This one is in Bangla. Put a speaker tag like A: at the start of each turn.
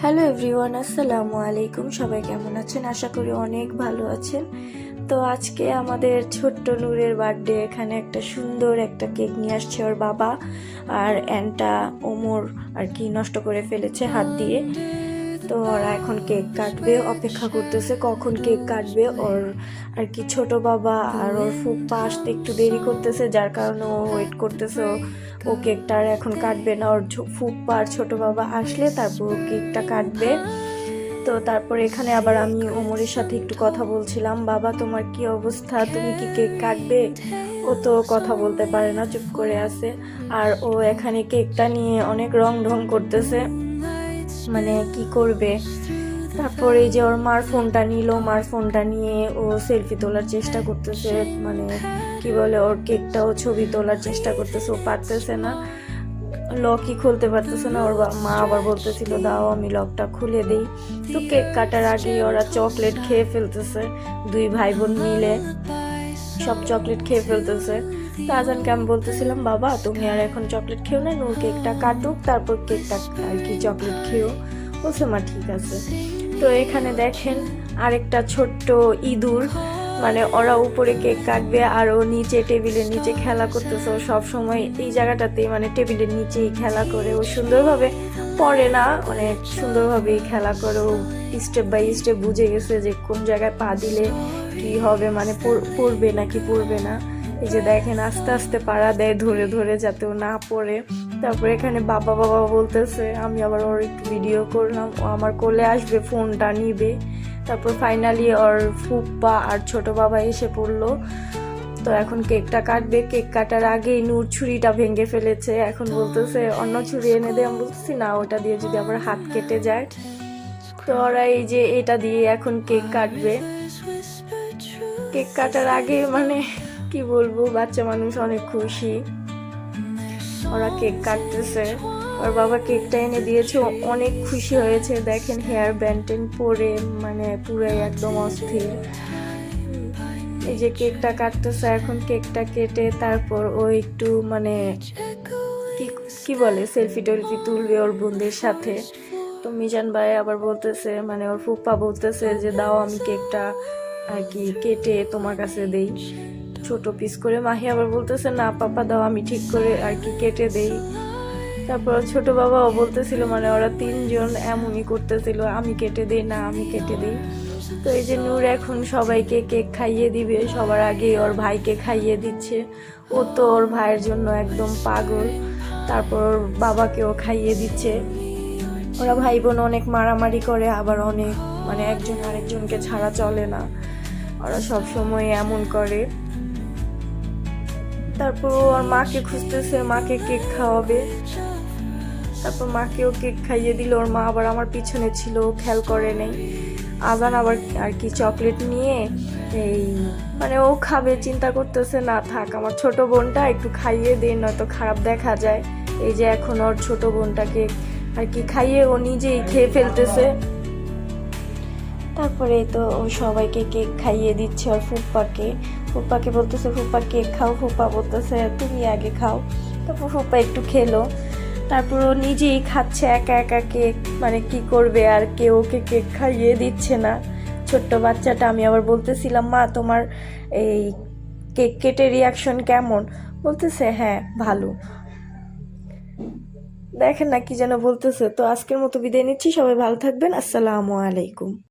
A: হ্যালো এভরিওয়ান, আসসালামু আলাইকুম। সবাই কেমন আছেন? আশা করি অনেক ভালো আছেন। তো আজকে আমাদের ছোট্ট নূরের বার্থডে। এখানে একটা সুন্দর একটা কেক নিয়ে আসছে ওর বাবা, আর এন্টা ওমর আর কি নষ্ট করে ফেলেছে হাত দিয়ে। তো ওরা এখন কেক কাটবে, অপেক্ষা করতেছে কখন কেক কাটবে। ওর আর কি ছোট বাবা আর ওর ফুপ্পা আসতে একটু দেরি করতেছে, যার কারণে ও ওয়েট করতেছে। ও কেকটা আর এখন কাটবে না, ওর ফুপ্পা আর ছোট বাবা আসলে তারপর ও কেকটা কাটবে। তো তারপর এখানে আবার আমি ওমরের সাথে একটু কথা বলছিলাম, বাবা তোমার কি অবস্থা, তুমি কি কেক কাটবে? ও তো কথা বলতে পারে না, চুপ করে আছে। আর ও এখানে কেকটা নিয়ে অনেক রং ঢং করতেছে, মানে কি করবে। তারপর এই যে ওর মার ফোনটা নিল, মার ফোনটা নিয়ে ও সেলফি তোলার চেষ্টা করতেছে, মানে কি বলে ওর কেকটাও ছবি তোলার চেষ্টা করতেছে, ও পারতেছে না, লকই খুলতে পারতেছে না। ওর মা আবার বলতেছিল দাও আমি লকটা খুলে দিই। তো কেক কাটার আগে ওরা চকলেট খেয়ে ফেলতেছে, দুই ভাই বোন মিলে সব চকলেট খেয়ে ফেলতেছে। তো আজানকে আমি বলতেছিলাম বাবা তুমি আর এখন চকলেট খেও না, নূর কেকটা কাটুক তারপর কেকটা আর কি চকলেট খেও। বলছে মা ঠিক আছে। তো এখানে দেখেন আরেকটা ছোট্ট ইঁদুর, মানে ওরা উপরে কেক কাটবে আর ও নিচে টেবিলের নিচে খেলা করতেছে। ও সবসময় এই জায়গাটাতেই মানে টেবিলের নিচেই খেলা করে, ও সুন্দরভাবে পড়ে না, অনেক সুন্দরভাবেই খেলা করে। ও স্টেপ বাই স্টেপ বুঝে গেছে যে কোন জায়গায় পা দিলে কি হবে, মানে পড়বে নাকি পড়বে না। এই যে দেখেন আস্তে আস্তে পাড়া দেয় ধরে ধরে যাতে ও না পড়ে। তারপরে এখানে বাবা বাবা বলতেছে, আমি আবার ওর একটু ভিডিও করলাম, ও আমার কোলে আসবে ফোনটা নিবে। তারপর ফাইনালি ওর ফুপ্পা আর ছোট বাবা এসে পড়লো। তো এখন কেকটা কাটবে, কেক কাটার আগেই নূর ছুরিটা ভেঙে ফেলেছে, এখন বলতেছে অন্য ছুরি এনে দে। আমি বলতেছি না, ওটা দিয়ে যদি আবার হাত কেটে যায়। তো ওরা এই যে এটা দিয়ে এখন কেক কাটবে। কেক কাটার আগে মানে কি বলবো, বাচ্চা মানুষ অনেক খুশি, ওরা কেক কাটতেছে। ওর বাবা কেকটা এনে দিয়েছে, অনেক খুশি হয়েছে। দেখেন হেয়ার ব্যান্ড পরে মানে পুরাই একদম অস্থির। এই যে কেকটা কাটতেছে, এখন কেকটা কেটে তারপর ও একটু মানে কি কি বলে সেলফি টেলফি তুলবে ওর বোনদের সাথে। তো মিজান ভাই আবার বলতেছে, মানে ওর ফুপ্পা বলতেছে যে দাও আমি কেকটা আর কি কেটে তোমার কাছে দেই ছোট পিস করে। মাহি আবার বলতেছে না পাপা দাও আমি ঠিক করে আর কি কেটে দেই। তারপর ছোট বাবাও বলতেছিল, মানে ওরা তিনজন এমনই করতেছিল, আমি কেটে দিই না আমি কেটে দিই। তো এই যে নূর এখন সবাইকে কেক খাইয়ে দিবে, সবার আগে ওর ভাইকে খাইয়ে দিচ্ছে। ও তো ওর ভাইয়ের জন্য একদম পাগল। তারপর ওর বাবাকেও খাইয়ে দিচ্ছে। ওরা ভাই বোন অনেক মারামারি করে, আবার অনেক মানে একজন আরেকজনকে ছাড়া চলে না, ওরা সব সময় এমন করে। তারপর ওর মাকে খুঁজতেছে, মাকে কেক খাওয়াবে। তারপর মাকেও কেক খাইয়ে দিল। ওর মা আবার আমার পিছনে ছিল, খেয়াল করে নেই। আজান আবার আর কি চকলেট নিয়ে এই মানে ও খাবে, চিন্তা করতেছে না থাক আমার ছোট বোনটা একটু খাইয়ে দিন, নয়তো খারাপ দেখা যায়। এই যে এখন ওর ছোট বোনটাকে আর কি খাইয়ে ও নিজেই খেয়ে ফেলতেছে। তারপরে তো ও সবাইকে কেক খাইয়ে দিচ্ছে। ওর ফুপ্পাকে বলতেছে ফুপ্পা কেক খাও, ফুপ্পা বলতেছে তুমি আগে খাও। তারপর ফুপ্পা একটু খেলো, তারপর ও নিজেই খাচ্ছে একা একা কেক, মানে কি করবে আর কেউ ওকে কেক খাইয়ে দিচ্ছে না ছোট্ট বাচ্চাটা। আমি আবার বলতেছিলাম মা তোমার এই কেক কেটে রিয়াকশন কেমন? বলতেছে হ্যাঁ ভালো। দেখেন না কি যেন বলতেছে। তো আজকের মতো বিদায় নিচ্ছি, সবাই ভালো থাকবেন, আসসালামু আলাইকুম।